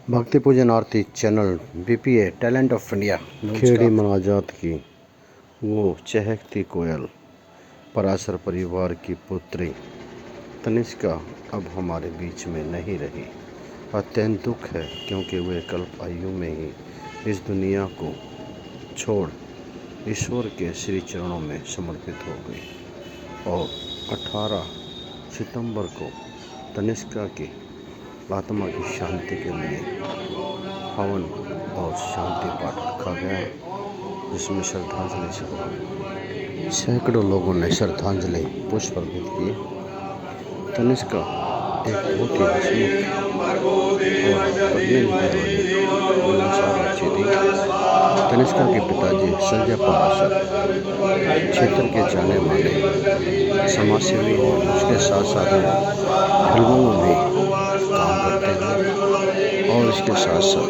भक्ति पूजन आरती channel BPA talent of India खेड़ी मनाजात की वो चहकती कोयल पराशर परिवार की पुत्री तनिष्का अब हमारे बीच में नहीं रही। अत्यंत दुख है क्योंकि वे कल्प आयु में ही इस दुनिया को छोड़ ईश्वर के श्री चरणों में समर्पित हो गई और 18 सितंबर को तनिष्का की आत्मा की शांति के लिए हवन और शांति पाठ रखा गया, जिसमें श्रद्धांजलि सभा सैकड़ों लोगों ने श्रद्धांजलि पुष्प अर्पित किए। तनिष्का एक बहुत ही हंसमुख और पढ़ने लिखने वाली मिलनसार बच्ची थी। तनिष्का के पिताजी संजय पराशर क्षेत्र के जाने माने समाजसेवी और उसके साथ साथ फिल्मों में भी काम करते हैं और इसके साथ साथ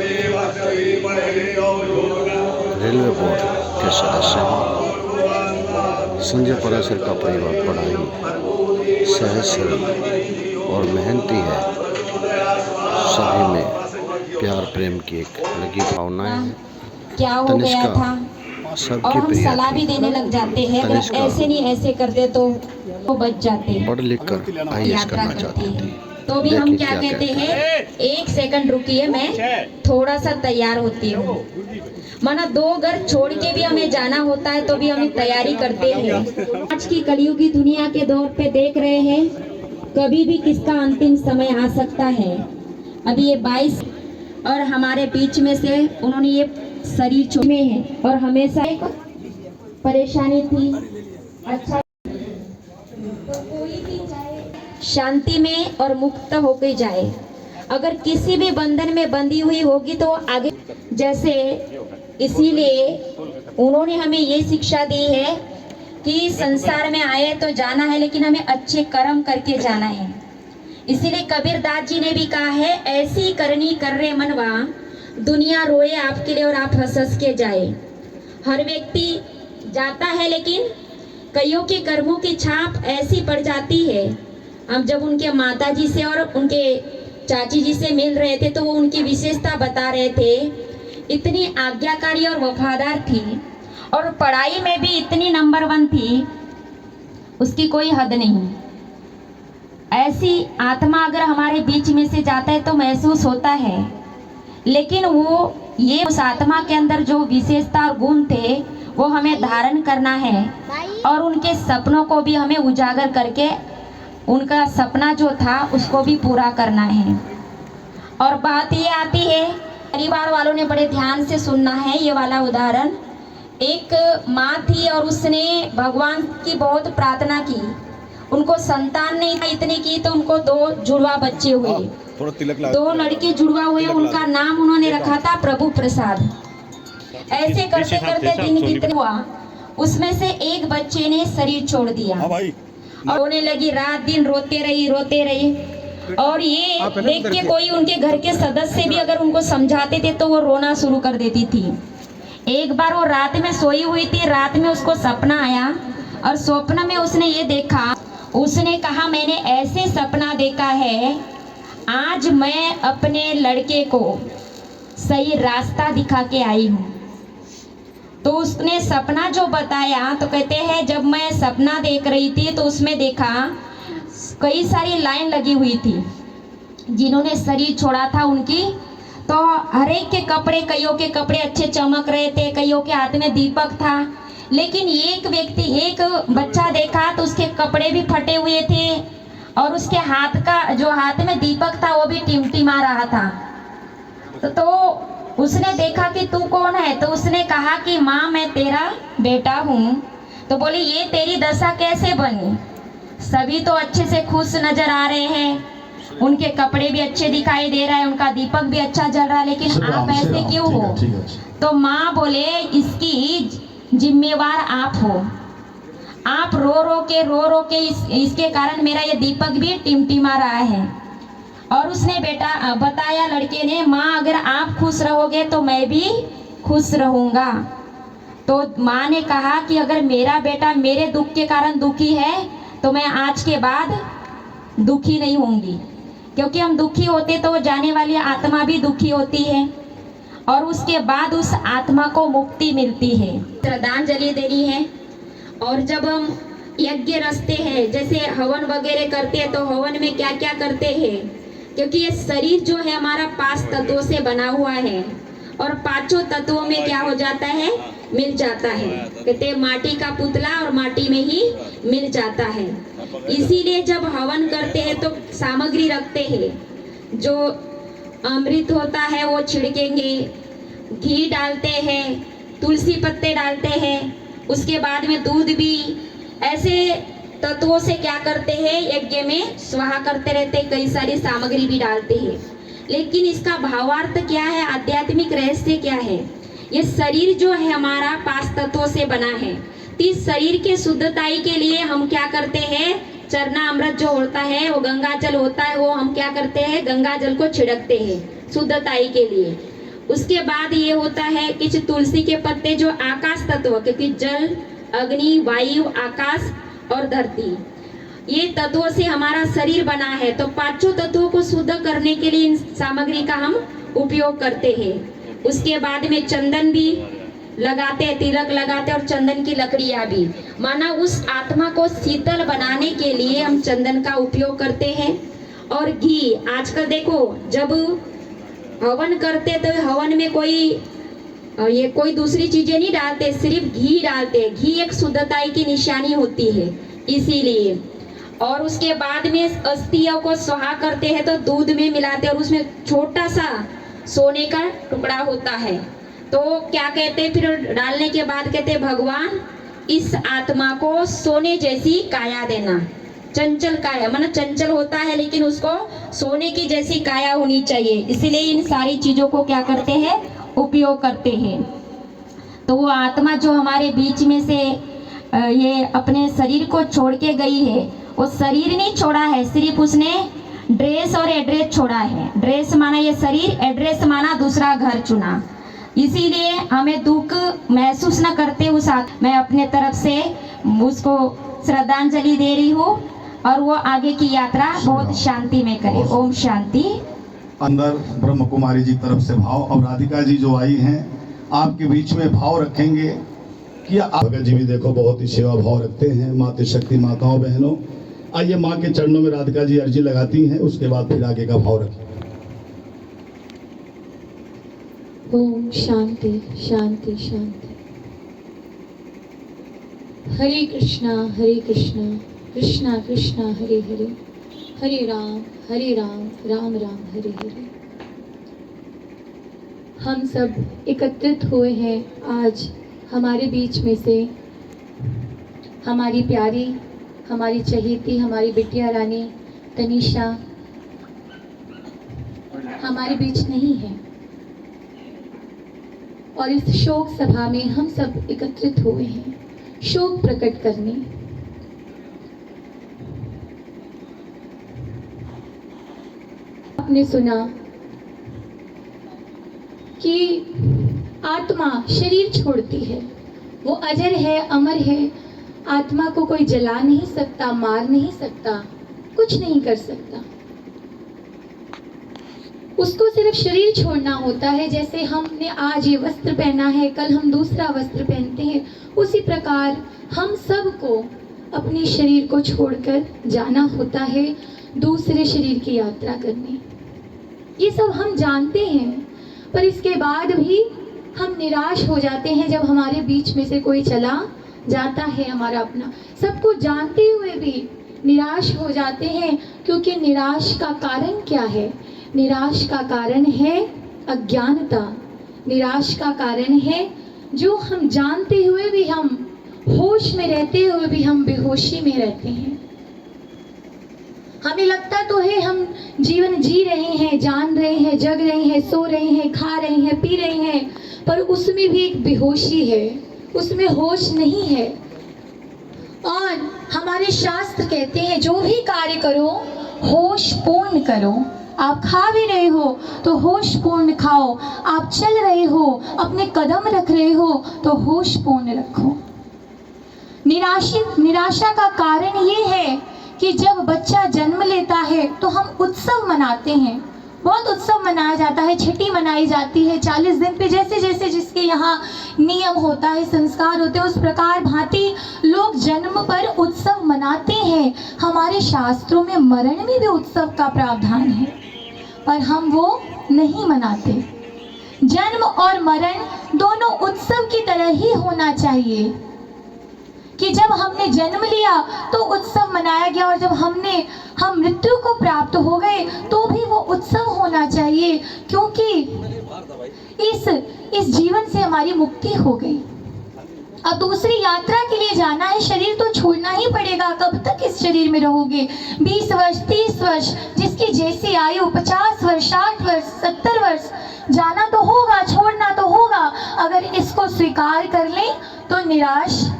रेलवे बोर्ड के सदस्य हैं। संजय पराशर का परिवार बड़ा ही सहज सरल और मेहनती है। सभी में प्यार प्रेम की एक अलग ही भावनाएं हैं। क्या हो गया था और हम सलाह भी देने लग जाते हैं, अगर ऐसे नहीं ऐसे करते तो वो बच जाते। पढ़ लिख कर आईएएस करना चाहती थी, तो भी हम क्या कहते हैं, 1 सेकंड रुकिए, मैं थोड़ा सा तैयार होती हूँ। माना 2 घर छोड़ के भी हमें जाना होता है तो भी हमें तैयारी करते हैं। आज की कलयुगी दुनिया के दौर पे देख रहे हैं, कभी भी किसका अंतिम समय आ सकता है। अभी ये 22 और हमारे बीच में से उन्होंने ये शरीर छोड़े हैं और हमेशा एक परेशानी थी। अच्छा, तो कोई भी चाहे शांति में और मुक्त होकर जाए। अगर किसी भी बंधन में बंधी हुई होगी तो आगे जैसे, इसीलिए उन्होंने हमें ये शिक्षा दी है कि संसार में आए तो जाना है, लेकिन हमें अच्छे कर्म करके जाना है। इसीलिए कबीरदास जी ने भी कहा है, ऐसी करनी कर रे मनवा, दुनिया रोए आपके लिए और आप हंस हंस के जाए। हर व्यक्ति जाता है, लेकिन कईयों के कर्मों की छाप ऐसी पड़ जाती है। हम जब उनके माता जी से और उनके चाची जी से मिल रहे थे तो वो उनकी विशेषता बता रहे थे। इतनी आज्ञाकारी और वफादार थी और पढ़ाई में भी इतनी नंबर 1 थी, उसकी कोई हद नहीं। ऐसी आत्मा अगर हमारे बीच में से जाता है तो महसूस होता है, लेकिन वो ये उस आत्मा के अंदर जो विशेषता और गुण थे वो हमें धारण करना है और उनके सपनों को भी हमें उजागर करके उनका सपना जो था उसको भी पूरा करना है। और बात ये आती है, परिवार वालों ने बड़े ध्यान से सुनना है ये वाला उदाहरण। एक माँ थी और उसने भगवान की बहुत प्रार्थना की, उनको संतान नहीं था, इतनी की तो उनको 2 जुड़वा बच्चे हुए, 2 लड़के जुड़वा हुए। उनका नाम उन्होंने रखा था प्रभु प्रसाद। ऐसे करते करते दिन कितने हुआ, उसमें से एक बच्चे ने शरीर छोड़ दिया और रोने लगी, रात दिन रोते रही। और ये देख के कोई उनके घर के सदस्य भी अगर उनको समझाते थे तो वो रोना शुरू कर देती थी। एक बार वो रात में सोई हुई थी, रात में उसको सपना आया और स्वप्न में उसने ये देखा, उसने कहा मैंने ऐसे सपना देखा है, आज मैं अपने लड़के को सही रास्ता दिखा के आई हूँ। तो उसने सपना जो बताया, तो कहते हैं जब मैं सपना देख रही थी तो उसमें देखा कई सारी लाइन लगी हुई थी जिन्होंने शरीर छोड़ा था उनकी। तो हर एक के कपड़े, कईयों के कपड़े अच्छे चमक रहे थे, कईयों के हाथ में दीपक था, लेकिन एक बच्चा देखा तो उसके कपड़े भी फटे हुए थे और उसके हाथ में दीपक था वो भी टिमटिमा रहा था। तो उसने देखा कि तू कौन है, तो उसने कहा कि माँ मैं तेरा बेटा हूँ। तो बोली ये तेरी दशा कैसे बनी? सभी तो अच्छे से खुश नजर आ रहे हैं, उनके कपड़े भी अच्छे दिखाई दे रहा है, उनका दीपक भी अच्छा जल रहा है, लेकिन आप ऐसे क्यों हो? तो माँ बोले इसकी जिम्मेवार आप हो, आप रो रो के इसके कारण मेरा ये दीपक भी टिमटिमा रहा है। और उसने बेटा बताया लड़के ने, माँ अगर आप खुश रहोगे तो मैं भी खुश रहूँगा। तो माँ ने कहा कि अगर मेरा बेटा मेरे दुख के कारण दुखी है तो मैं आज के बाद दुखी नहीं होंगी। क्योंकि हम दुखी होते तो जाने वाली आत्मा भी दुखी होती है और उसके बाद उस आत्मा को मुक्ति मिलती है। श्रद्धांजलि देनी है। और जब हम यज्ञ रचते हैं, जैसे हवन वगैरह करते हैं, तो हवन में क्या क्या करते हैं, क्योंकि ये शरीर जो है हमारा 5 तत्वों से बना हुआ है और 5 तत्वों में क्या हो जाता है, मिल जाता है। कहते हैं माटी का पुतला और माटी में ही मिल जाता है। इसीलिए जब हवन करते हैं तो सामग्री रखते हैं, जो अमृत होता है वो छिड़केंगे, घी डालते हैं, तुलसी पत्ते डालते हैं, उसके बाद में दूध भी, ऐसे तत्वों से क्या करते हैं, यज्ञ में स्वाहा करते रहते हैं, कई सारी सामग्री भी डालते हैं। लेकिन इसका भावार्थ क्या है, आध्यात्मिक रहस्य क्या है? ये शरीर जो है हमारा 5 तत्वों से बना है। तो इस शरीर के शुद्धताई के लिए हम क्या करते हैं, चरना अमृत जो होता है, वो गंगा जल होता है, वो हम क्या करते हैं, गंगा जल को छिड़कते हैं शुद्धताई के लिए। उसके बाद ये होता है कि तुलसी के पत्ते जो आकाश तत्व, क्योंकि जल, अग्नि, वायु, आकाश और धरती, ये तत्वों से हमारा शरीर बना है। तो 5 तत्वों को शुद्ध करने के लिए इन सामग्री का हम उपयोग करते हैं। उसके बाद में चंदन भी लगाते हैं, तिलक लगाते हैं, और चंदन की लकड़ियां भी, माना उस आत्मा को शीतल बनाने के लिए हम चंदन का उपयोग करते हैं। और घी, आजकल देखो जब हवन करते तो हवन में कोई दूसरी चीजें नहीं डालते, सिर्फ घी डालते। घी एक शुद्धताई की निशानी होती है, इसीलिए। और उसके बाद में अस्थियों को स्वाहा करते हैं तो दूध में मिलाते हैं, और उसमें छोटा सा सोने का टुकड़ा होता है। तो क्या कहते हैं, फिर डालने के बाद कहते हैं, भगवान इस आत्मा को सोने जैसी काया देना। चंचल काया, माना चंचल होता है लेकिन उसको सोने की जैसी काया होनी चाहिए। इसलिए इन सारी चीजों को क्या करते हैं, उपयोग करते हैं। तो वो आत्मा जो हमारे बीच में से ये अपने शरीर को छोड़ के गई है, वो शरीर नहीं छोड़ा है, सिर्फ उसने ड्रेस और एड्रेस छोड़ा है। ड्रेस माना ये शरीर, एड्रेस माना दूसरा घर चुना। इसीलिए हमें दुख महसूस न करते उस मैं अपने तरफ से उसको श्रद्धांजलि दे रही हूँ, और वो आगे की यात्रा बहुत शांति में करे। ओम शांति। अंदर ब्रह्म कुमारी जी तरफ से भाव, और राधिका जी जो आई हैं आपके बीच में भाव रखेंगे कि आप भगत जी भी देखो बहुत ही सेवा भाव रखते हैं। मातृ शक्ति माताओं बहनों, आइए माँ के चरणों में राधिका जी अर्जी लगाती हैं, उसके बाद फिर आगे का भाव रखें। ओम शांति शांति शांति। हरे कृष्णा कृष्णा कृष्णा हरे हरे, हरे राम राम राम हरे हरे। हम सब एकत्रित हुए हैं आज हमारे बीच में से। हमारी प्यारी, हमारी चहेती, हमारी बिटिया रानी तनीषा हमारे बीच नहीं है, और इस शोक सभा में हम सब एकत्रित हुए हैं शोक प्रकट करने। आपने सुना कि आत्मा शरीर छोड़ती है, वो अजर है, अमर है। आत्मा को कोई जला नहीं सकता, मार नहीं सकता, कुछ नहीं कर सकता। उसको सिर्फ शरीर छोड़ना होता है। जैसे हमने आज ये वस्त्र पहना है, कल हम दूसरा वस्त्र पहनते हैं, उसी प्रकार हम सबको अपने शरीर को छोड़कर जाना होता है दूसरे शरीर की यात्रा करने। ये सब हम जानते हैं, पर इसके बाद भी हम निराश हो जाते हैं जब हमारे बीच में से कोई चला जाता है, हमारा अपना। सबको जानते हुए भी निराश हो जाते हैं, क्योंकि निराश का कारण क्या है? निराश का कारण है अज्ञानता। निराश का कारण है जो हम जानते हुए भी, हम होश में रहते हुए भी हम बेहोशी में रहते हैं। हमें लगता तो है हम जीवन जी रहे हैं, जान रहे हैं, जग रहे हैं, सो रहे हैं, खा रहे हैं, पी रहे हैं, पर उसमें भी एक बेहोशी है, उसमें होश नहीं है। और हमारे शास्त्र कहते हैं जो भी कार्य करो होश पूर्ण करो। आप खा भी रहे हो तो होश पूर्ण खाओ, आप चल रहे हो, अपने कदम रख रहे हो तो होश पूर्ण रखो। निराशा का कारण ये है कि जब बच्चा जन्म लेता है तो हम उत्सव मनाते हैं, बहुत उत्सव मनाया जाता है, छठी मनाई जाती है 40 दिन पे, जैसे जैसे जिसके यहाँ नियम होता है, संस्कार होते हैं, उस प्रकार भांति लोग जन्म पर उत्सव मनाते हैं। हमारे शास्त्रों में मरण में भी उत्सव का प्रावधान है, पर हम वो नहीं मनाते। जन्म और मरण दोनों उत्सव की तरह ही होना चाहिए कि जब हमने जन्म लिया तो उत्सव मनाया गया, और जब हम मृत्यु को प्राप्त हो गए तो भी वो उत्सव होना चाहिए, क्योंकि इस जीवन से हमारी मुक्ति हो गई। अब दूसरी यात्रा के लिए जाना है, शरीर तो छोड़ना ही पड़ेगा। कब तक इस शरीर में रहोगे? 20 वर्ष, 30 वर्ष, जिसकी जैसी आयु, 50 वर्ष, 60 वर्ष, 70 वर्ष, जाना तो होगा, छोड़ना तो होगा। अगर इसको स्वीकार कर लें तो निराश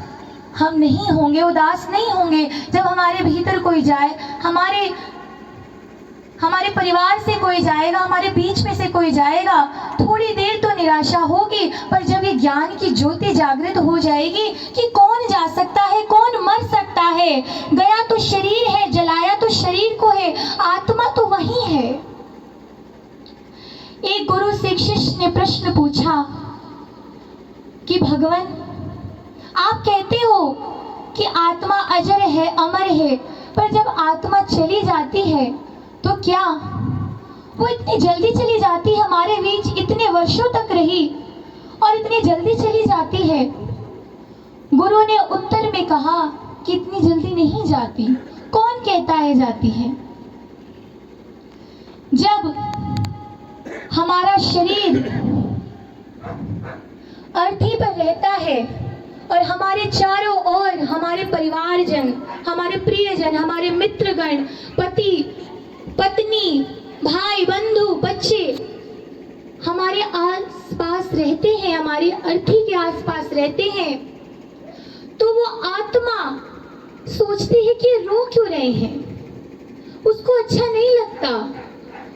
हम नहीं होंगे, उदास नहीं होंगे। जब हमारे भीतर कोई जाए, हमारे परिवार से कोई जाएगा, हमारे बीच में से कोई जाएगा, थोड़ी देर तो निराशा होगी, पर जब ये ज्ञान की ज्योति जागृत हो जाएगी कि कौन जा सकता है, कौन मर सकता है, गया तो शरीर है, जलाया तो शरीर को है, आत्मा तो वही है। एक गुरु से एक शिष्य ने प्रश्न पूछा कि भगवान, आप कहते हो कि आत्मा अजर है, अमर है, पर जब आत्मा चली जाती है तो क्या वो इतनी जल्दी चली जाती है? हमारे बीच इतने वर्षों तक रही और इतनी जल्दी चली जाती है। गुरु ने उत्तर में कहा कि इतनी जल्दी नहीं जाती। कौन कहता है जाती है? जब हमारा शरीर अर्थी पर रहता है और हमारे चारों ओर हमारे परिवारजन, हमारे प्रियजन, हमारे मित्रगण, पति पत्नी, भाई बंधु, बच्चे हमारे आसपास रहते हैं, हमारी अर्थी के आसपास रहते हैं, तो वो आत्मा सोचती है कि रो क्यों रहे हैं, उसको अच्छा नहीं लगता।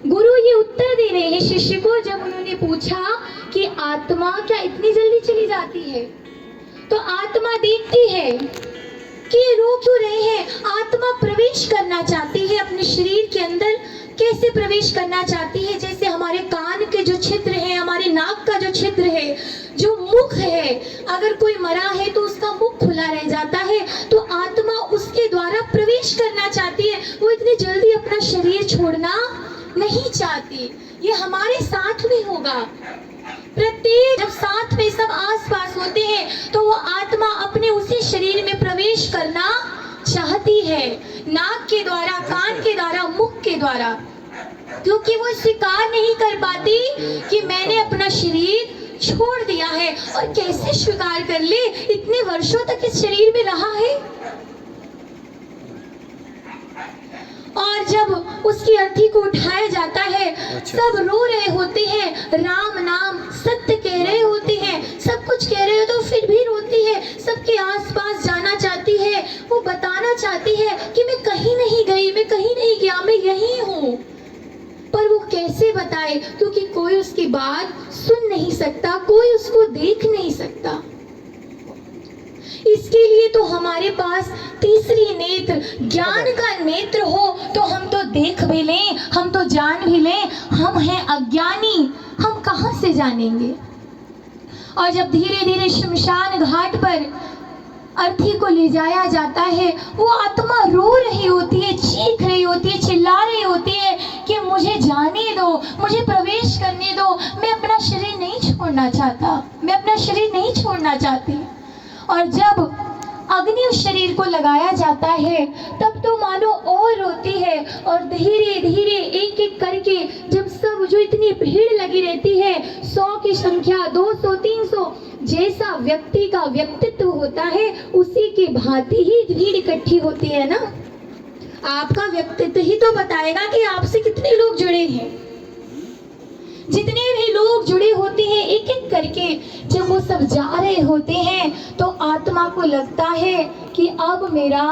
गुरु ये उत्तर दे रहे हैं शिष्य को, जब उन्होंने पूछा कि आत्मा क्या इतनी जल्दी चली जाती है, तो आत्मा देखती है कि रो क्यों रहे हैं। आत्मा प्रवेश करना चाहती है अपने शरीर के अंदर। कैसे प्रवेश करना चाहती है? जैसे हमारे कान के जो छिद्र है, हमारे नाक का जो छिद्र है, जो मुख है, अगर कोई मरा है तो उसका मुख खुला रह जाता है, तो आत्मा उसके द्वारा प्रवेश करना चाहती है। वो इतनी जल्दी अपना शरीर छोड़ना नहीं चाहती। ये हमारे साथ भी होगा। प्रत्येक जब साथ में सब आसपास होते हैं तो वो आत्मा अपने उसी शरीर में प्रवेश करना चाहती है, नाक के द्वारा, कान के द्वारा, मुख के द्वारा, क्योंकि वो स्वीकार नहीं कर पाती कि मैंने अपना शरीर छोड़ दिया है। और कैसे स्वीकार कर ले? इतने वर्षों तक इस शरीर में रहा है। और जब उसकी अर्थी को उठाया जाता है, सब रो रहे होते हैं, राम नाम सत्य कह रहे होते हैं, सब कुछ कह रहे हो, तो फिर भी रोती है। सबके आसपास जाना चाहती है, वो बताना चाहती है कि मैं कहीं नहीं गई, मैं कहीं नहीं गया, मैं यहीं हूँ, पर वो कैसे बताए? क्योंकि कोई उसकी बात सुन नहीं सकता, कोई उसको देख नहीं सकता। इसके लिए तो हमारे पास तीसरी नेत्र, ज्ञान का नेत्र हो तो हम तो देख भी लें, हम तो जान भी लें। हम हैं अज्ञानी, हम कहाँ से जानेंगे? और जब धीरे धीरे शमशान घाट पर अर्थी को ले जाया जाता है, वो आत्मा रो रही होती है, चीख रही होती है, चिल्ला रही होती है कि मुझे जाने दो, मुझे प्रवेश करने दो, मैं अपना शरीर नहीं छोड़ना चाहता, मैं अपना शरीर नहीं छोड़ना चाहती। और जब अग्नि उस शरीर को लगाया जाता है तब तो मानो और रोती है, और धीरे धीरे एक एक करके जब सब, जो इतनी भीड़ लगी रहती है, 100 की संख्या, 200, 300, जैसा व्यक्ति का व्यक्तित्व होता है उसी की भांति ही भीड़ इकट्ठी होती है ना। आपका व्यक्तित्व ही तो बताएगा कि आपसे कितने लोग जुड़े हैं। जितने भी लोग जुड़े होते हैं एक एक करके, जब वो सब जा रहे होते हैं तो आत्मा को लगता है कि अब मेरा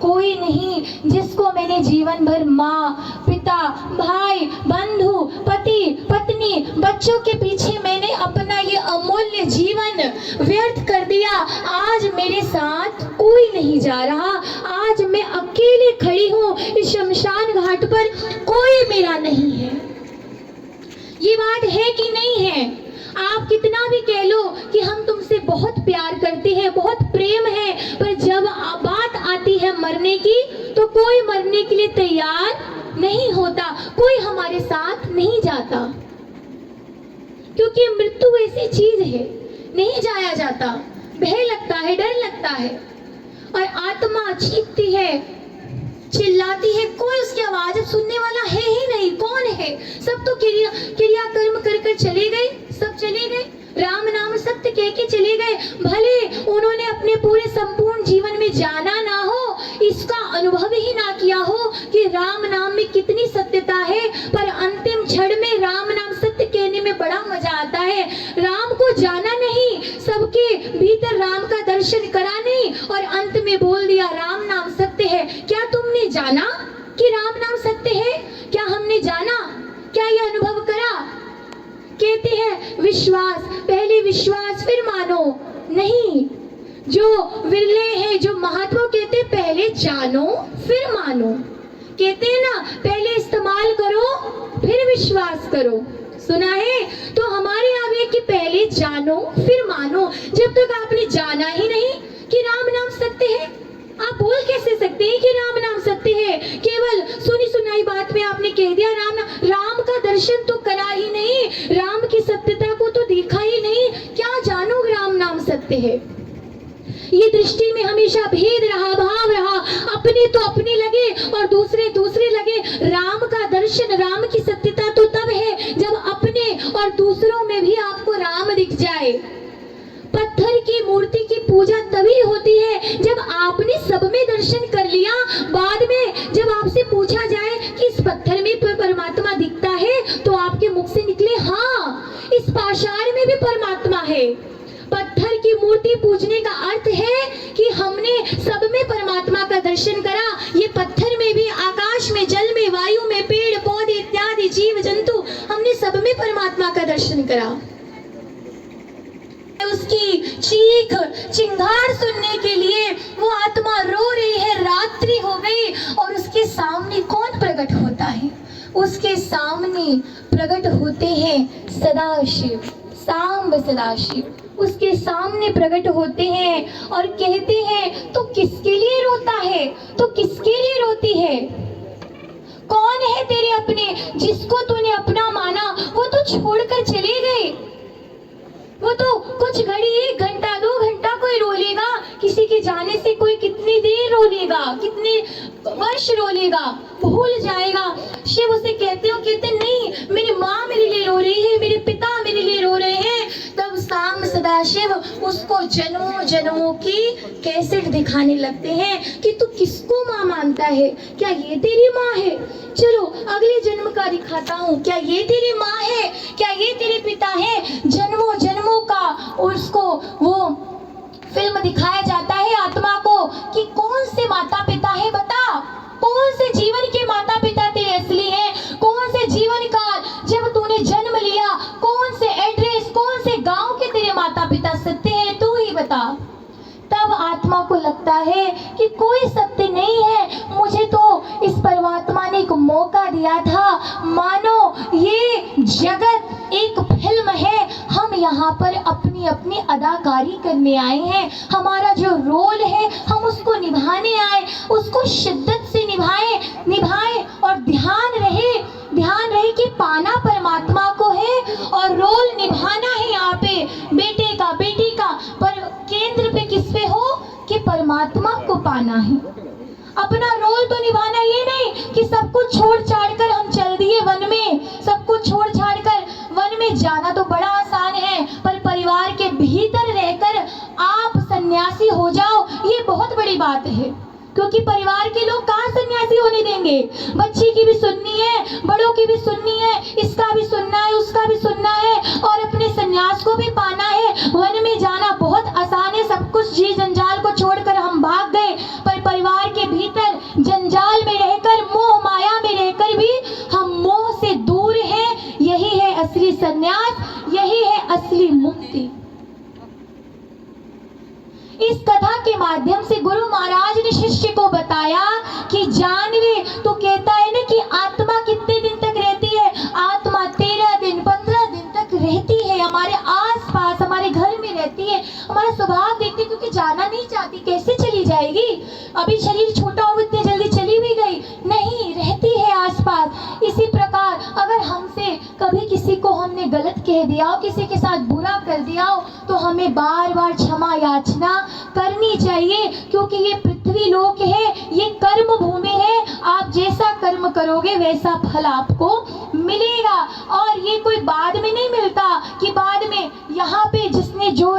कोई नहीं जिसको मैंने जीवन भर माँ, पिता, भाई, बंधु, पति, पत्नी, बच्चों के पीछे मैंने अपना ये अमूल्य जीवन व्यर्थ कर दिया। आज मेरे साथ कोई नहीं जा रहा। आज मैं अकेले खड़ी हूँ इस शमशान घाट पर, कोई मेरा नहीं है। ये बात है कि नहीं है? आप कितना भी कह लो कि हम तुमसे बहुत प्यार करते हैं, बहुत प्रेम है, पर जब बात आती है मरने की तो कोई मरने के लिए तैयार नहीं होता, कोई हमारे साथ नहीं जाता, क्योंकि मृत्यु ऐसी चीज है, नहीं जाया जाता, भय लगता है, डर लगता है। और आत्मा चीखती है, चिल्लाती है, कोई उसकी आवाज अब सुनने वाला है ही नहीं। कौन है? सब तो क्रिया कर्म कर कर चले गए, सब चले गए, राम नाम सत्य कह के चले गए। भले उन्होंने अपने पूरे संपूर्ण जीवन में जाना ना हो, इसका अनुभव ही ना किया हो कि राम नाम में कितनी सत्यता है, पर अंतिम क्षण में राम नाम सत्य कहने में बड़ा मजा आता है। राम को जाना नहीं, सबके भीतर राम का दर्शन करा नहीं, और अंत में बोल दिया राम नाम सत्य है। क्या तुमने जाना कि राम नाम सत्य है? क्या हमने जाना? क्या ये अनुभव करा? कहते हैं विश्वास, पहले विश्वास फिर मानो, नहीं, जो विरले हैं, जो महात्मा कहते हैं पहले जानो फिर मानो। कहते हैं ना, पहले इस्तेमाल करो फिर विश्वास करो। सुना है? तो हमारे यहाँ भी है कि पहले जानो फिर मानो। जब तक आपने जाना ही नहीं कि राम नाम सत्य है, आप बोल कैसे सकते हैं कि राम नाम सत्य है? केवल सुनी सुनाई बात में आपने कह दिया राम का दर्शन तो करा ही नहीं, राम की सत्यता को तो देखा ही नहीं, क्या जानो राम नाम सत्य है? ये दृष्टि में हमेशा भेद रहा, भाव रहा, अपने तो अपने लगे और दूसरे दूसरे लगे। राम का दर्शन, राम की सत्यता तो तब है जब अपने और दूसरों में भी आपको राम दिख जाए। पत्थर की मूर्ति की पूजा तभी होती है जब आपने सब में दर्शन कर लिया। बाद में जब आपसे पूछा जाए कि इस पत्थर में परमात्मा दिखता है, तो आपके मुख से निकले हाँ, इस पाषाण में भी परमात्मा है। पत्थर की मूर्ति पूजने का अर्थ है कि हमने सब में परमात्मा का दर्शन करा। ये पत्थर में भी, आकाश में, जल में, वायु में, पेड़ पौधे इत्यादि जीव जंतु, हमने सब में परमात्मा का दर्शन करा। उसकी चीख चिंगार सुनने के लिए वो आत्मा रो रही है, रात्रि हो गई, और उसके सामने कौन प्रकट होता है? उसके सामने प्रकट होते हैं सदाशिव, सांब सदाशिव। उसके सामने प्रकट होते हैं और कहते हैं, तो किसके लिए रोता है? तो किसके लिए रोती है? कौन है तेरे अपने जिसको तूने अपना माना? वो तो छोड़कर चले गए। वो तो कुछ घड़ी, 1 घंटा 2 घंटा कोई रो लेगा, किसी के जाने से कोई कितनी देर रो लेगा, कितने वर्ष रो लेगा, भूल जाएगा। शिव उसे कहते हो, कहते नहीं, मेरी माँ मेरे लिए रो रही है, मेरे पिता मेरे लिए रो रहे हैं। तब सांब सदाशिव उसको जन्मों जन्मों की कैसेट दिखाने लगते हैं कि तू किसको माँ मानता है? क्या ये तेरी माँ है? चलो अगले जन्म का दिखाता हूँ, क्या ये तेरी माँ है? क्या ये तेरे पिता है? जन्मों जन्मों का उसको वो फिल्म दिखाया जाता है आत्मा को कि कौन से माता पिता है, बता, कौन से जीवन के माता पिता तेरे असली हैं? कौन से जीवन काल जब तूने जन्म लिया, कौन से एड्रेस, कौन से गांव के तेरे माता पिता सत्य हैं, तू ही बता। तब आत्मा को लगता है कि कोई सत्य नहीं है, मुझे तो इस परमात्मा ने एक मौका दिया था, मानो ये जगत एक फिल्म है, हम यहाँ पर अपनी अपनी अदाकारी करने आए हैं, हमारा जो रोल है हम उसको निभाने आए, उसको शिद्दत से निभाएं और ध्यान रहे कि पाना परमात्मा को है और रोल निभाना है यहाँ पे बेटे का, बेटी का, पर केंद्र पे किस पे हो कि परमात्मा को पाना है। अपना रोल तो निभाना, ये नहीं कि सब कुछ छोड़ छाड़ कर हम चल दिए वन में। सब कुछ छोड़ छाड़ कर वन में जाना तो बड़ा आसान है, पर परिवार के भीतर रहकर आप सन्यासी हो जाओ, ये बहुत बड़ी बात है। क्योंकि परिवार के लोग कहाँ सन्यासी होने देंगे? बच्ची की भी सुननी है, बड़ों की भी सुननी है, इसका भी सुनना है, उसका भी सुनना है, और अपने सन्यास को भी पाना है। वन में जाना बहुत आसान है, सब कुछ जी जंजाल को छोड़कर हम भाग गए, पर परिवार के भीतर जंजाल में रहकर, मोह माया में रहकर भी हम मोह से दूर हैं। यही है असली सन्यास, यही है असली मुक्ति। इस कथा के माध्यम से गुरु महाराज ने शिष्य को बताया कि जानवे, तो कहता है ना कि आत्मा कितने दिन तक रहती है? आत्मा 13 दिन 15 दिन तक रहती है, हमारे आसपास हमारे घर में रहती है। हमारा स्वभाव देखते, क्योंकि जाना नहीं चाहती, कैसे चली जाएगी? अभी शरीर छोटा हो इतनी जल्दी चली भी गई नहीं, रहती है आसपास। इसी प्रकार अगर हमसे कभी किसी को हमने गलत कह दिया हो, किसी के साथ बुरा कर दिया हो, तो हमें बार बार क्षमा याचना करनी चाहिए, क्योंकि ये पृथ्वी लोक है, ये कर्म भूमि है। आप जैसा कर्म करोगे वैसा फल आपको मिलेगा। और ये कोई बाद में नहीं मिलता कि बाद में यहाँ पे जिसने जो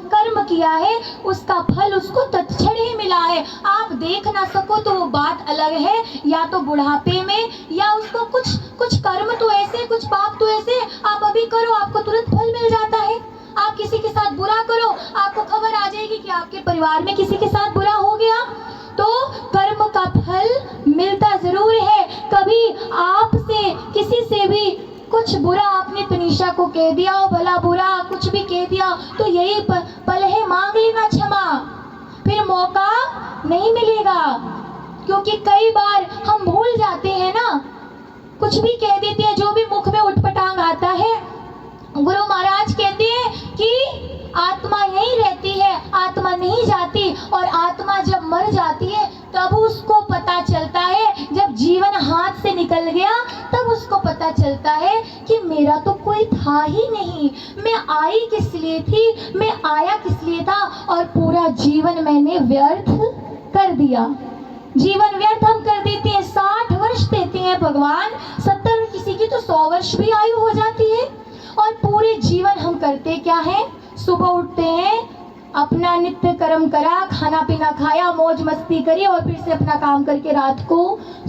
कर्म किया है उसका फल उसको तत्क्षण ही मिला है। आप देख ना सको तो वो बात अलग है, या तो बुढ़ापे में, या उसको कुछ कर्म तो ऐसे, कुछ पाप तो ऐसे आप अभी करो आपको तुरंत फल मिल जाता है। आप किसी के साथ बुरा करो, आपको खबर आ जाएगी कि आपके परिवार में किसी के साथ बुरा हो गया। तो कर्म का फल मिलता जरूर है। कभी आपसे किसी से भी कुछ बुरा आपने तनीषा को कह दिया हो, भला बुरा कुछ भी कह दिया, तो यही पल है, मांग लेना क्षमा, फिर मौका नहीं मिलेगा। क्योंकि कई बार हम भूल जाते हैं ना, कुछ भी कह देते हैं, जो भी मुख में उठपटांग आता है। गुरु महाराज कहते हैं कि आत्मा यही रहती है, आत्मा नहीं जाती। और आत्मा जब मर जाती है तब उसको पता चलता है, जब जीवन हाथ से निकल गया तब उसको पता चलता है कि मेरा तो कोई था ही नहीं, मैं आई किस लिए थी, मैं आया किस लिए था, और पूरा जीवन मैंने व्यर्थ कर दिया। जीवन व्यर्थ हम कर देते हैं। 60 वर्ष देते हैं भगवान, 70, किसी की तो 100 वर्ष भी आयु हो जाती है। और पूरे जीवन हम करते क्या है? सुबह उठते हैं, अपना नित्य कर्म करा, खाना पीना खाया, मौज मस्ती करी, और फिर से अपना काम करके रात को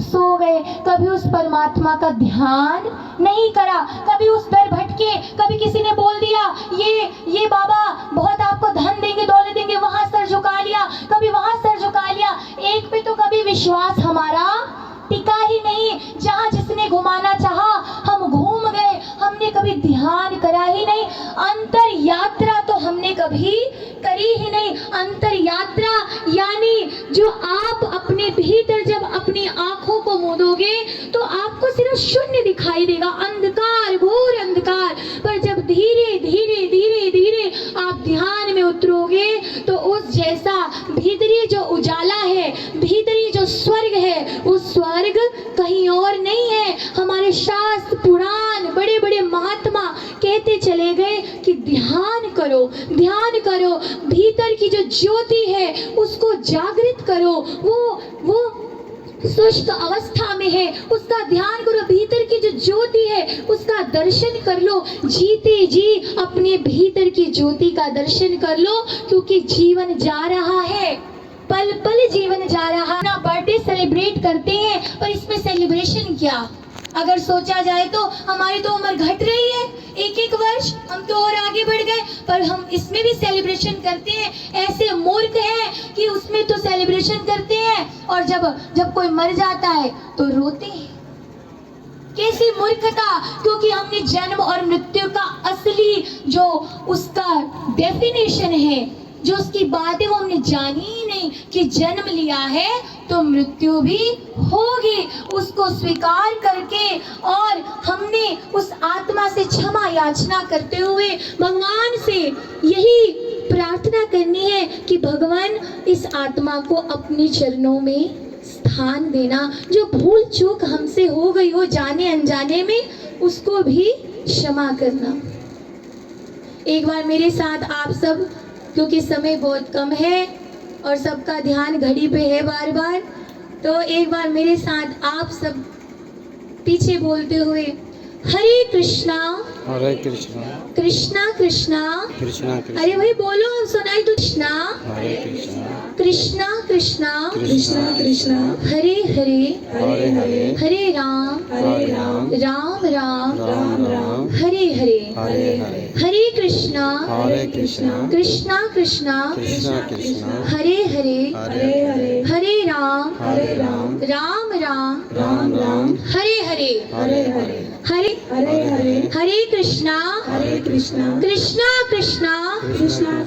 सो गए। कभी उस परमात्मा का ध्यान नहीं करा, कभी उस दर भटके, कभी किसी ने बोल दिया ये बाबा बहुत आपको धन देंगे, दौलत देंगे, वहां सर झुका लिया, कभी वहां सर झुका लिया। एक पे तो कभी विश्वास हमारा टिका ही नहीं। जहाँ जिसने घुमाना चाहा हम घूम गए, हमने कभी ध्यान करा ही नहीं। अंतर यात्रा तो हमने कभी करी ही नहीं। अंतर यात्रा यानी जो आप अपने भीतर जब अपनी आंखों को मूंदोगे तो आपको सिर्फ शून्य दिखाई देगा, अंधकार, घोर अंधकार। पर जब धीरे धीरे धीरे धीरे आप ध्यान में उतरोगे तो उस जैसा भीतरी जो उजाला है, भीतरी जो स्वर्ग है, उस स्वर्ग कहीं और नहीं है। हमारे शास्त्र पुराण बड़े बड़े महात्मा कहते चले गए कि ध्यान करो, ध्यान करो, भीतर की जो ज्योति है उसको जागृत करो। वो सुष्ट अवस्था में है, उसका ध्यान करो। भीतर की जो ज्योति है उसका दर्शन कर लो। जीते जी अपने भीतर की ज्योति का दर्शन कर लो, क्योंकि जीवन जा रहा है, पल पल जीवन जा रहा है। ना बर्थडे सेलिब्रेट करते हैं, पर इसमें सेलिब्रेशन क्या? अगर सोचा जाए तो हमारी तो उम्र घट रही है, एक वर्ष, हम तो और आगे बढ़ गए, पर हम इसमें भी सेलिब्रेशन करते हैं। ऐसे मूर्ख हैं कि उसमें तो सेलिब्रेशन करते हैं, और जब कोई मर जाता है तो रोते हैं। कैसी मूर्खता! क्योंकि हमने जन्म और मृत्यु का असली जो उसका डेफिनेशन है, जो उसकी बात है, वो हमने जानी ही नहीं कि जन्म लिया है तो मृत्यु भी होगी। उसको स्वीकार करके और हमने उस आत्मा से क्षमा याचना करते हुए भगवान से यही प्रार्थना करनी है कि भगवान इस आत्मा को अपने चरणों में स्थान देना। जो भूल चूक हमसे हो गई हो जाने अनजाने में, उसको भी क्षमा करना। एक बार मेरे साथ आप सब, क्योंकि समय बहुत कम है और सबका ध्यान घड़ी पे है बार बार, तो एक बार मेरे साथ आप सब पीछे बोलते हुए हरे कृष्णा हरे कृष्णा कृष्णा कृष्णा कृष्णा कृष्णा अरे भाई बोलो, सुनाई तो कृष्णा हरे कृष्णा कृष्णा कृष्णा कृष्णा कृष्णा हरे हरे हरे हरे हरे राम राम राम राम राम राम हरे हरे हरे हरे हरे कृष्णा कृष्णा कृष्णा कृष्णा कृष्णा कृष्णा हरे हरे हरे हरे हरे राम राम राम राम राम राम हरे हरे हरे हरे हरे हरे हरे हरे कृष्णा कृष्णा कृष्णा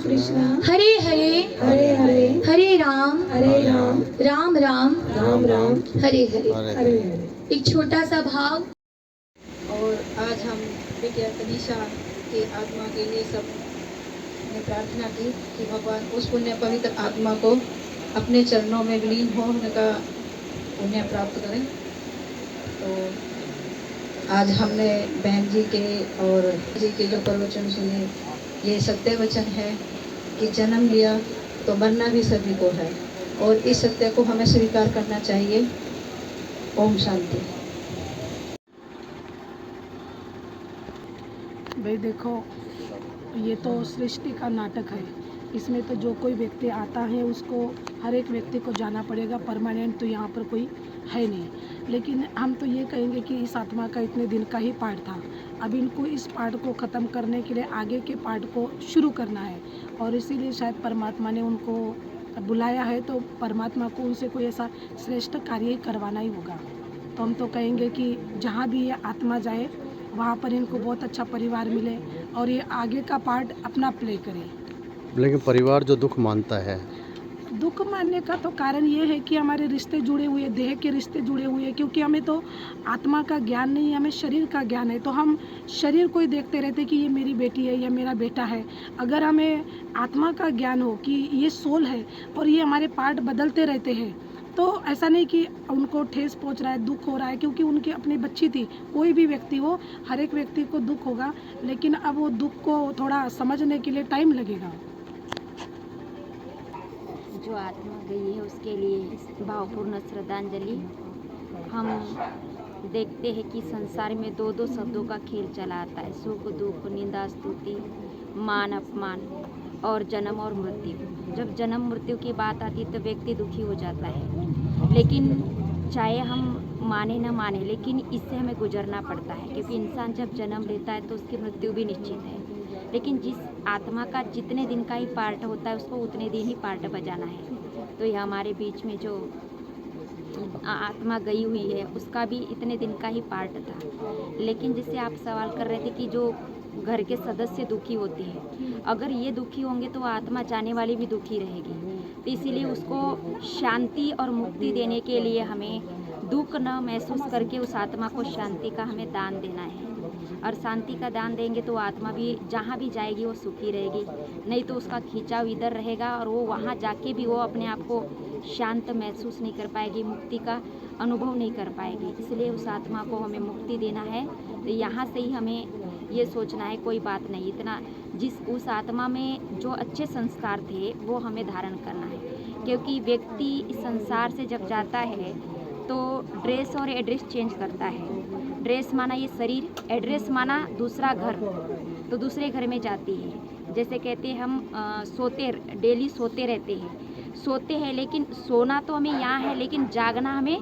कृष्णा हरे हरे हरे राम राम राम हरे हरे। एक छोटा सा भाव। और आज हम बिटिया तनीषा की आत्मा के लिए सब ने प्रार्थना की कि भगवान उस पुण्य पवित्र आत्मा को अपने चरणों में विलीन हो, उनका पुण्य प्राप्त करें। तो आज हमने बहन जी के और जी के जो प्रवचन सुने, ये सत्य वचन है कि जन्म लिया तो मरना भी सभी को है, और इस सत्य को हमें स्वीकार करना चाहिए। ओम शांति। भाई देखो, ये तो सृष्टि का नाटक है। इसमें तो जो कोई व्यक्ति आता है उसको हर एक व्यक्ति को जाना पड़ेगा। परमानेंट तो यहाँ पर कोई है नहीं। लेकिन हम तो ये कहेंगे कि इस आत्मा का इतने दिन का ही पार्ट था। अब इनको इस पार्ट को ख़त्म करने के लिए आगे के पार्ट को शुरू करना है, और इसीलिए शायद परमात्मा ने उनको बुलाया है। तो परमात्मा को उनसे कोई ऐसा श्रेष्ठ कार्य ही करवाना ही होगा। तो हम तो कहेंगे कि जहाँ भी ये आत्मा जाए वहाँ पर इनको बहुत अच्छा परिवार मिले और ये आगे का पार्ट अपना प्ले करें। लेकिन परिवार जो दुख मानता है, दुख मानने का तो कारण ये है कि हमारे रिश्ते जुड़े हुए, देह के रिश्ते जुड़े हुए हैं। क्योंकि हमें तो आत्मा का ज्ञान नहीं है, हमें शरीर का ज्ञान है। तो हम शरीर को ही देखते रहते कि ये मेरी बेटी है या मेरा बेटा है। अगर हमें आत्मा का ज्ञान हो कि ये सोल है और ये हमारे पार्ट बदलते रहते हैं, तो ऐसा नहीं कि उनको ठेस पहुंच रहा है, दुख हो रहा है। क्योंकि उनकी अपनी बच्ची थी। कोई भी व्यक्ति हो, हर एक व्यक्ति को दुख होगा, लेकिन अब वो दुख को थोड़ा समझने के लिए टाइम लगेगा। जो आत्मा गई है उसके लिए भावपूर्ण श्रद्धांजलि। हम देखते हैं कि संसार में दो दो शब्दों का खेल चला आता है, सुख दुख, निंदा स्तुति, मान अपमान और जन्म और मृत्यु। जब जन्म मृत्यु की बात आती है तो व्यक्ति दुखी हो जाता है। लेकिन चाहे हम माने न माने, लेकिन इससे हमें गुजरना पड़ता है। क्योंकि इंसान जब जन्म लेता है तो उसकी मृत्यु भी निश्चित है। लेकिन जिस आत्मा का जितने दिन का ही पार्ट होता है उसको उतने दिन ही पार्ट बजाना है। तो ये हमारे बीच में जो आत्मा गई हुई है उसका भी इतने दिन का ही पार्ट था। लेकिन जैसे आप सवाल कर रहे थे कि जो घर के सदस्य दुखी होते हैं, अगर ये दुखी होंगे तो आत्मा जाने वाली भी दुखी रहेगी। तो इसीलिए उसको शांति और मुक्ति देने के लिए हमें दुख न महसूस करके उस आत्मा को शांति का हमें दान देना है। और शांति का दान देंगे तो आत्मा भी जहाँ भी जाएगी वो सुखी रहेगी। नहीं तो उसका खिंचाव इधर रहेगा और वो वहाँ जाके भी वो अपने आप को शांत महसूस नहीं कर पाएगी, मुक्ति का अनुभव नहीं कर पाएगी। इसलिए उस आत्मा को हमें मुक्ति देना है। तो यहाँ से ही हमें ये सोचना है, कोई बात नहीं, इतना उस आत्मा में जो अच्छे संस्कार थे वो हमें धारण करना है। क्योंकि व्यक्ति इस संसार से जब जाता है तो ड्रेस और एड्रेस चेंज करता है। ड्रेस माना ये शरीर, एड्रेस माना दूसरा घर, तो दूसरे घर में जाती है। जैसे कहते हैं हम डेली सोते रहते हैं, सोते हैं, लेकिन सोना तो हमें यहाँ है, लेकिन जागना हमें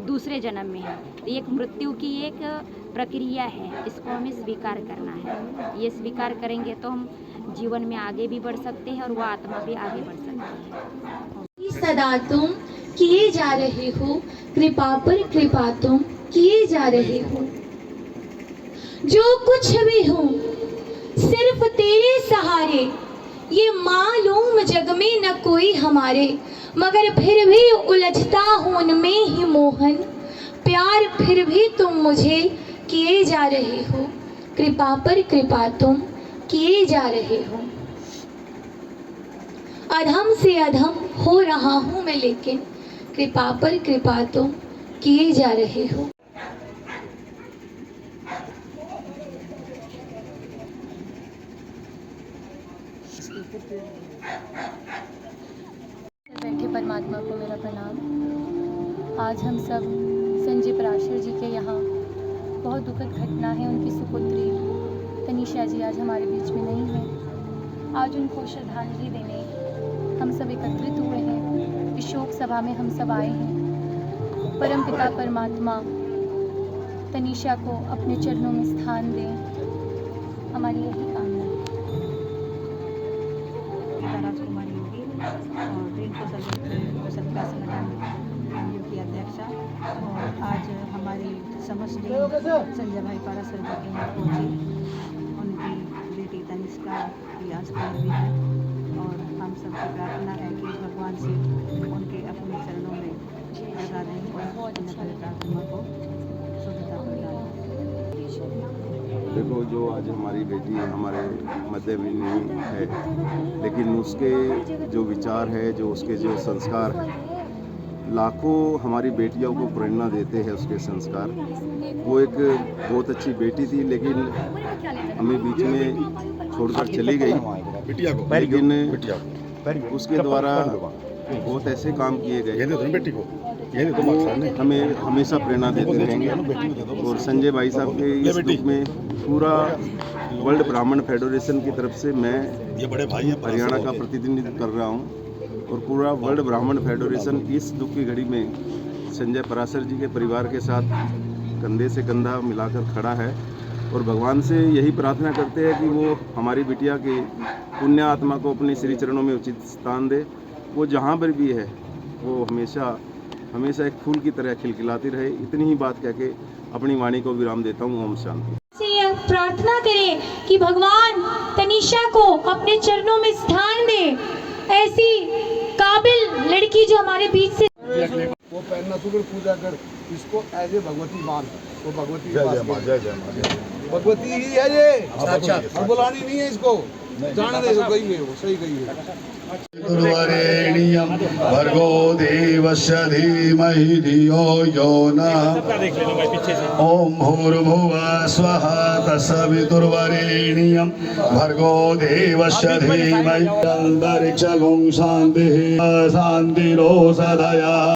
दूसरे जन्म में है। तो एक मृत्यु की एक प्रक्रिया है, इसको हमें स्वीकार करना है। ये स्वीकार करेंगे तो हम जीवन में आगे भी बढ़ सकते हैं और वो आत्मा भी आगे बढ़ सकती है। सदा तुम किए जा रहे हो, कृपा पर कृपा तुम किए जा रहे हो। जो कुछ भी हो सिर्फ तेरे सहारे, ये मालूम जग में न कोई हमारे, मगर फिर भी उलझता हूं उनमें ही मोहन। प्यार फिर भी तुम मुझे किए जा रहे हो, कृपा पर कृपा तुम किए जा रहे हो। अधम से अधम हो रहा हूं मैं, लेकिन कृपा पर कृपा तुम किए जा रहे हो। बैठे परमात्मा को मेरा प्रणाम। आज हम सब संजय पराशर जी के यहाँ बहुत दुखद घटना है। उनकी सुपुत्री तनीषा जी आज हमारे बीच में नहीं है। आज उनको श्रद्धांजलि देने हम सब एकत्रित हुए हैं। इस शोक सभा में हम सब आए हैं। परमपिता परमात्मा तनीषा को अपने चरणों में स्थान दें, हमारी यही कामना है। राजकुमारी योगी और ग्रीन सोशल का संगठन की अध्यक्षा, और आज हमारी समष्टि संजय भाई पारासर जी के यहाँ पहुँची राजकुमार भी हैं और हम सबकी प्रार्थना है कि भगवान से उनके अपने चरणों में लगा दें और अपने पवित्र आत्मा को शुद्धता प्रदान करें। देखो, जो आज हमारी बेटी हमारे मध्य में नहीं है, लेकिन उसके जो विचार है, जो उसके जो संस्कार, लाखों हमारी बेटियों को प्रेरणा देते हैं उसके संस्कार। वो एक बहुत अच्छी बेटी थी, लेकिन हमें बीच में छोड़कर चली गई, लेकिन उसके द्वारा बहुत ऐसे काम किए गए वो हमें हमेशा प्रेरणा देते रहेंगे। और संजय भाई साहब के इस दुख में पूरा वर्ल्ड ब्राह्मण फेडरेशन की तरफ से मैं हरियाणा का प्रतिनिधित्व कर रहा हूं, और पूरा वर्ल्ड ब्राह्मण फेडरेशन इस दुख की घड़ी में संजय पराशर जी के परिवार के साथ कंधे से कंधा मिलाकर खड़ा है। और भगवान से यही प्रार्थना करते हैं कि वो हमारी बिटिया के पुण्य आत्मा को अपने श्री चरणों में उचित स्थान दे। वो जहाँ पर भी है वो हमेशा एक फूल की तरह खिलखिलाती रहे। इतनी ही बात कह के अपनी वाणी को विराम देता हूँ। ओम शांति। से यह प्रार्थना करें कि भगवान तनिषा को अपने चरणों में स्थान दे, ऐसी काबिल लड़की जो हमारे बीच से वो पहनना शुक्र पूजा कर, इसको एज ए भगवती मान, वो भगवती भगवती ही है ये, और बुलानी नहीं है इसको, जाने दे, गई है वो, सही गई है। दुर्वरेण्यं भर्गो देवस्य धीमहि धियो यो नः ओम भूर्भुवः स्वः तत्सवितुर्वरेण्यं भर्गो देवस्य धीमहि शान्तिरो सदया।